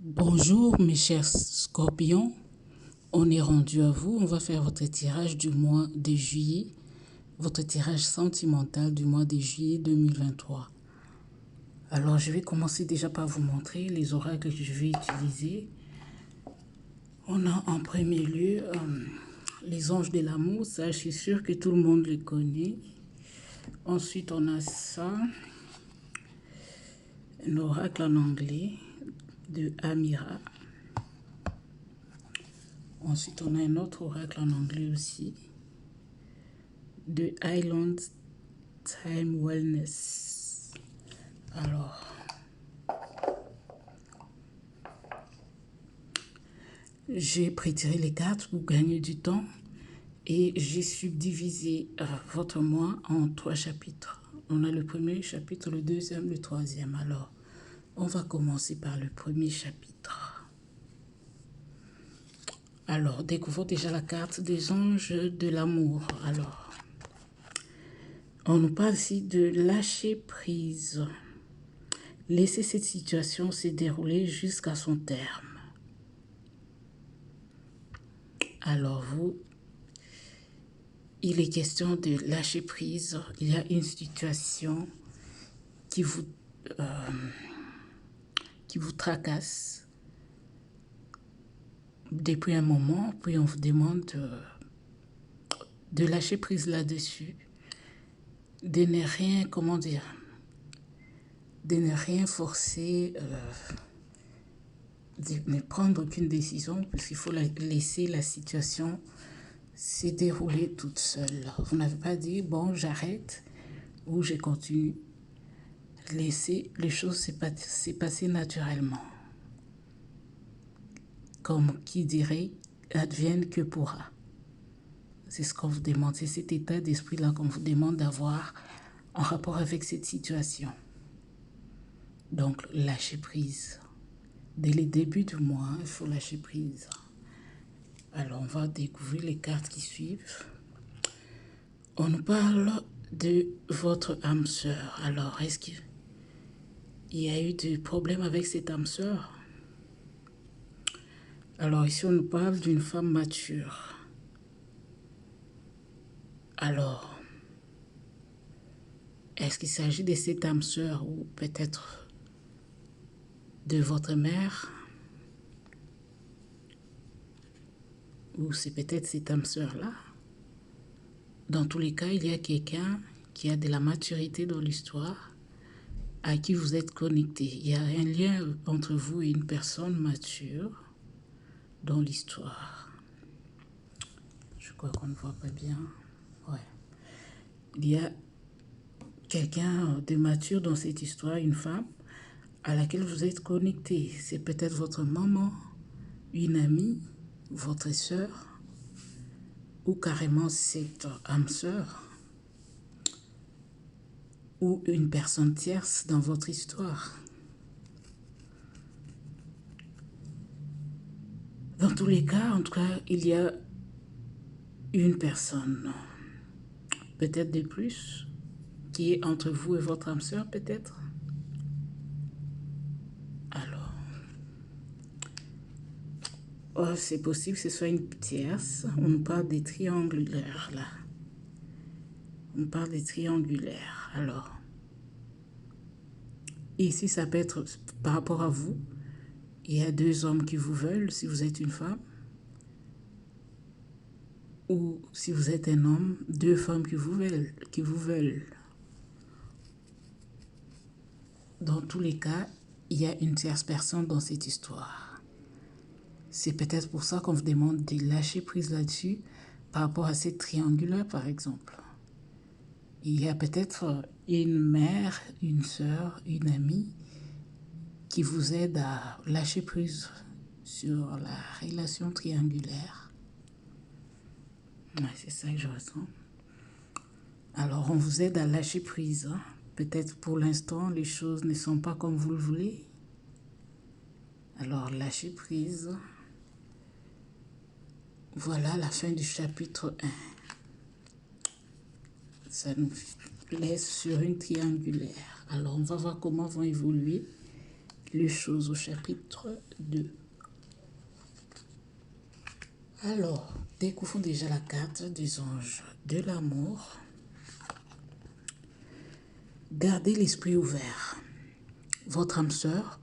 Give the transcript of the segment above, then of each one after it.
Bonjour mes chers scorpions, on est rendu à vous, on va faire votre tirage du mois de juillet, votre tirage sentimental du mois de juillet 2023. Alors je vais commencer déjà par vous montrer les oracles que je vais utiliser. On a en premier lieu les anges de l'amour, ça je suis sûre que tout le monde les connaît. Ensuite on a ça, un oracle en anglais de Amira. Ensuite, on a un autre oracle en anglais aussi, de Island Time Wellness. Alors, j'ai prétiré les cartes pour gagner du temps et j'ai subdivisé votre mois en 3 chapitres. On a le premier chapitre, le deuxième, le troisième. Alors, on va commencer par le premier chapitre. Alors, découvrons déjà la carte des anges de l'amour. Alors, on nous parle ici de lâcher prise. Laissez cette situation se dérouler jusqu'à son terme. Alors vous, il est question de lâcher prise. Il y a une situation qui vous tracasse depuis un moment, puis on vous demande de lâcher prise là-dessus, de ne rien, de ne rien forcer, de ne prendre aucune décision, puisqu'il faut laisser la situation se dérouler toute seule. Vous n'avez pas dit, bon, j'arrête ou je continue. Laissez les choses se passer naturellement. Comme qui dirait, advienne que pourra. C'est ce qu'on vous demande, c'est cet état d'esprit-là qu'on vous demande d'avoir en rapport avec cette situation. Donc, lâcher prise. Dès le début du mois, il faut lâcher prise. Alors, on va découvrir les cartes qui suivent. On nous parle de votre âme sœur. Alors, est-ce qu'il y a eu des problèmes avec cette âme sœur? Alors, ici, on nous parle d'une femme mature. Alors, est-ce qu'il s'agit de cette âme sœur ou peut-être de votre mère? Ou c'est peut-être cette âme sœur-là? Dans tous les cas, il y a quelqu'un qui a de la maturité dans l'histoire, à qui vous êtes connecté. Il y a un lien entre vous et une personne mature dans l'histoire. Je crois qu'on ne voit pas bien. Ouais. Il y a quelqu'un de mature dans cette histoire, une femme, à laquelle vous êtes connecté. C'est peut-être votre maman, une amie, votre sœur, ou carrément cette âme sœur, ou une personne tierce dans votre histoire. Dans tous les cas, en tout cas, il y a une personne, peut-être de plus, qui est entre vous et votre âme sœur, peut-être. Alors, c'est possible que ce soit une tierce. On nous parle des triangulaires, là. On parle des triangulaires. Alors, ici, ça peut être par rapport à vous. Il y a 2 hommes qui vous veulent, si vous êtes une femme. Ou si vous êtes un homme, 2 femmes qui vous veulent. Dans tous les cas, il y a une tierce personne dans cette histoire. C'est peut-être pour ça qu'on vous demande de lâcher prise là-dessus par rapport à cette triangulaire, par exemple. Il y a peut-être une mère, une sœur, une amie qui vous aide à lâcher prise sur la relation triangulaire. Ouais, c'est ça que je ressens. Alors, on vous aide à lâcher prise. Hein? Peut-être pour l'instant, les choses ne sont pas comme vous le voulez. Alors, lâchez prise. Voilà la fin du chapitre 1. Ça nous laisse sur une triangulaire. Alors, on va voir comment vont évoluer les choses au chapitre 2. Alors, découvrons déjà la carte des anges de l'amour. Gardez l'esprit ouvert. Votre âme sœur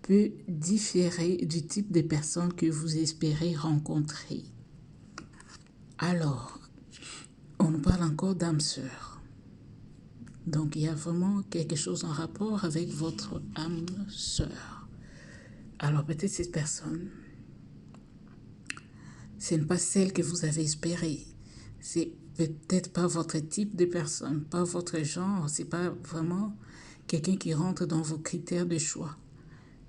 peut différer du type de personnes que vous espérez rencontrer. Alors, on nous parle encore d'âme sœur. Donc, il y a vraiment quelque chose en rapport avec votre âme sœur. Alors, peut-être cette personne, ce n'est pas celle que vous avez espérée. C'est peut-être pas votre type de personne, pas votre genre. C'est pas vraiment quelqu'un qui rentre dans vos critères de choix.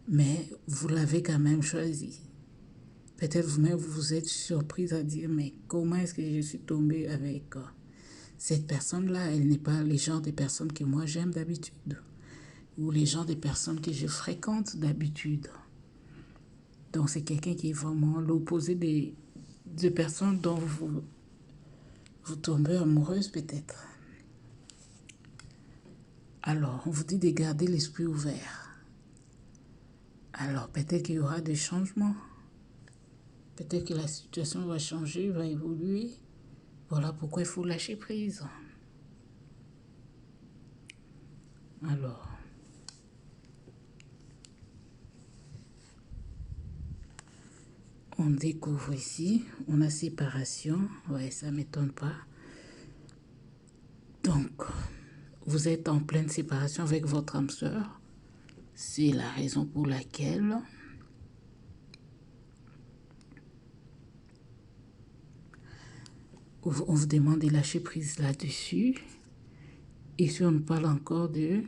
Mais vous l'avez quand même choisi. Peut-être vous-même vous êtes surprise à dire, mais comment est-ce que je suis tombée avec cette personne-là? Elle n'est pas le genre de personne que moi j'aime d'habitude. Ou les genres de personnes que je fréquente d'habitude. Donc c'est quelqu'un qui est vraiment l'opposé de personnes dont vous tombez amoureuse peut-être. Alors, on vous dit de garder l'esprit ouvert. Alors, peut-être qu'il y aura des changements. Peut-être que la situation va changer, va évoluer. Voilà pourquoi il faut lâcher prise. Alors, on découvre ici, on a séparation. Ouais, ça ne m'étonne pas. Donc, vous êtes en pleine séparation avec votre âme sœur. C'est la raison pour laquelle on vous demande de lâcher prise là-dessus. Ici, on nous parle encore de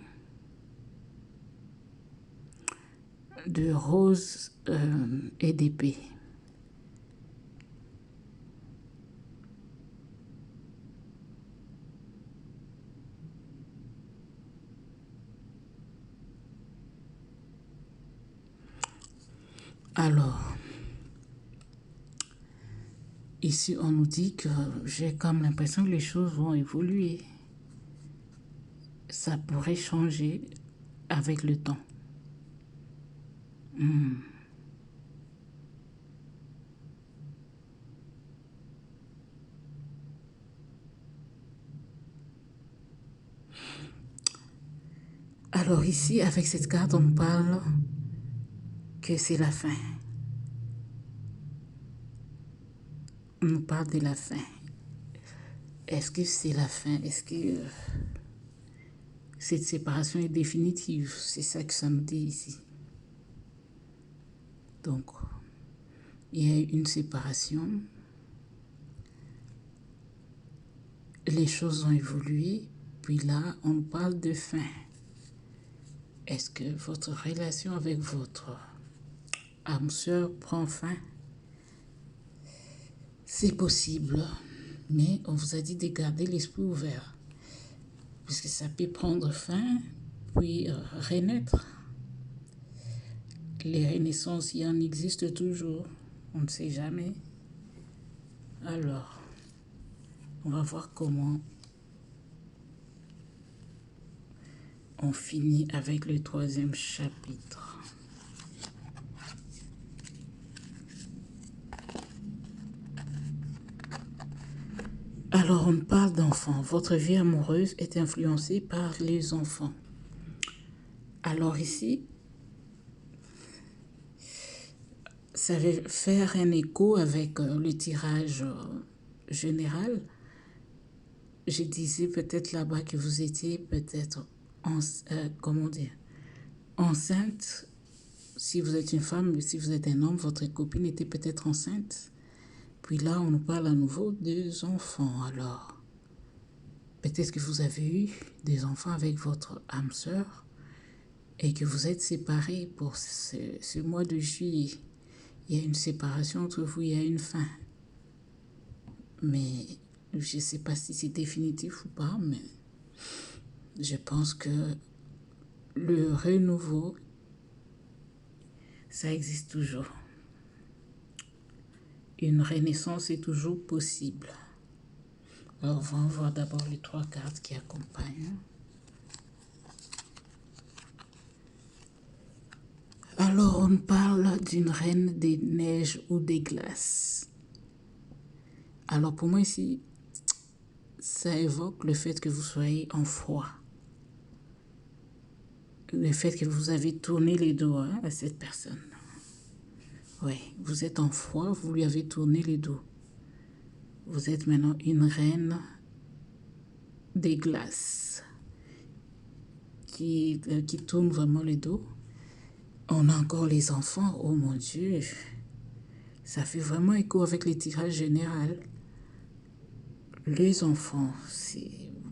rose et d'épée. Alors, ici, on nous dit que j'ai comme l'impression que les choses vont évoluer. Ça pourrait changer avec le temps. Alors ici, avec cette carte, on nous parle que c'est la fin. On nous parle de la fin. Est-ce que c'est la fin? Est-ce que cette séparation est définitive? C'est ça que ça nous dit ici. Donc, il y a une séparation. Les choses ont évolué. Puis là, on parle de fin. Est-ce que votre relation avec votre âme sœur prend fin? C'est possible, mais on vous a dit de garder l'esprit ouvert. Puisque ça peut prendre fin, puis renaître. Les renaissances, il en existe toujours. On ne sait jamais. Alors, on va voir comment on finit avec le 3e chapitre. Alors, on parle d'enfants. Votre vie amoureuse est influencée par les enfants. Alors ici, ça va faire un écho avec le tirage général. Je disais peut-être là-bas que vous étiez peut-être enceinte. Si vous êtes une femme, si vous êtes un homme, votre copine était peut-être enceinte. Puis là, on nous parle à nouveau des enfants. Alors, peut-être que vous avez eu des enfants avec votre âme sœur et que vous êtes séparés pour ce mois de juillet. Il y a une séparation entre vous, il y a une fin. Mais je ne sais pas si c'est définitif ou pas, mais je pense que le renouveau, ça existe toujours. Une renaissance est toujours possible. Alors, on va voir d'abord les 3 cartes qui accompagnent. On parle d'une reine des neiges ou des glaces. Alors pour moi ici, ça évoque le fait que vous soyez en froid. Le fait que vous avez tourné les dos à cette personne. Oui, vous êtes en froid, vous lui avez tourné les dos. Vous êtes maintenant une reine des glaces qui tourne vraiment les dos. On a encore les enfants, oh mon Dieu. Ça fait vraiment écho avec les tirages généraux. Les enfants,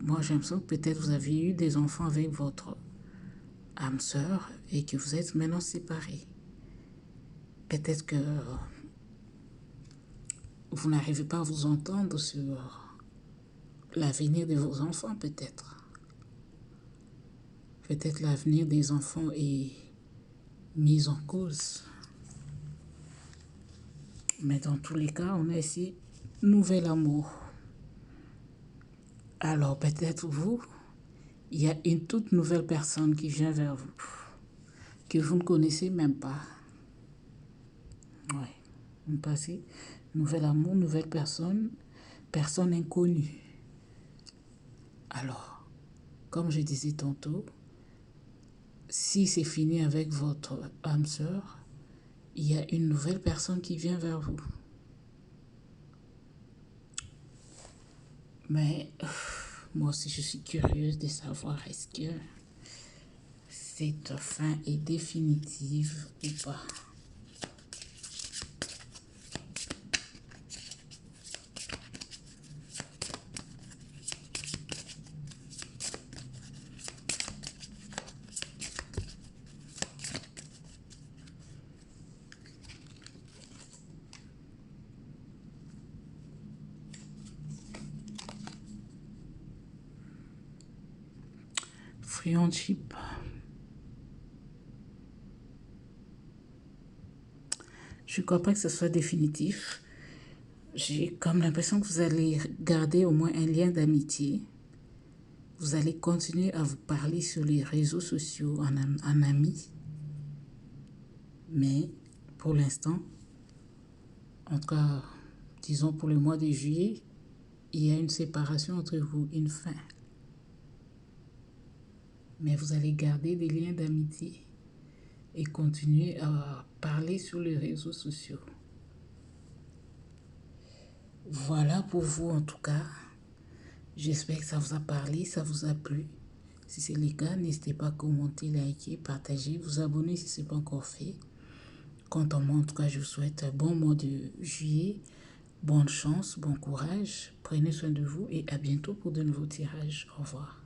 moi j'ai l'impression que peut-être vous avez eu des enfants avec votre âme sœur et que vous êtes maintenant séparés. Peut-être que vous n'arrivez pas à vous entendre sur l'avenir de vos enfants, peut-être. Peut-être l'avenir des enfants est mis en cause. Mais dans tous les cas, on a ici nouvel amour. Alors peut-être vous, il y a une toute nouvelle personne qui vient vers vous, que vous ne connaissez même pas. Oui, vous passez, nouvel amour, nouvelle personne, personne inconnue. Alors, comme je disais tantôt, si c'est fini avec votre âme sœur, il y a une nouvelle personne qui vient vers vous. Mais moi aussi, je suis curieuse de savoir est-ce que cette fin est définitive ou pas. Friendship. Je ne crois pas que ce soit définitif. J'ai comme l'impression que vous allez garder au moins un lien d'amitié. Vous allez continuer à vous parler sur les réseaux sociaux en amis. Mais pour l'instant, en tout cas, disons pour le mois de juillet, il y a une séparation entre vous, une fin. Mais vous allez garder des liens d'amitié et continuer à parler sur les réseaux sociaux. Voilà pour vous en tout cas. J'espère que ça vous a parlé, ça vous a plu. Si c'est le cas, n'hésitez pas à commenter, liker, partager, vous abonner si ce n'est pas encore fait. Quant à moi, en tout cas, je vous souhaite un bon mois de juillet. Bonne chance, bon courage. Prenez soin de vous et à bientôt pour de nouveaux tirages. Au revoir.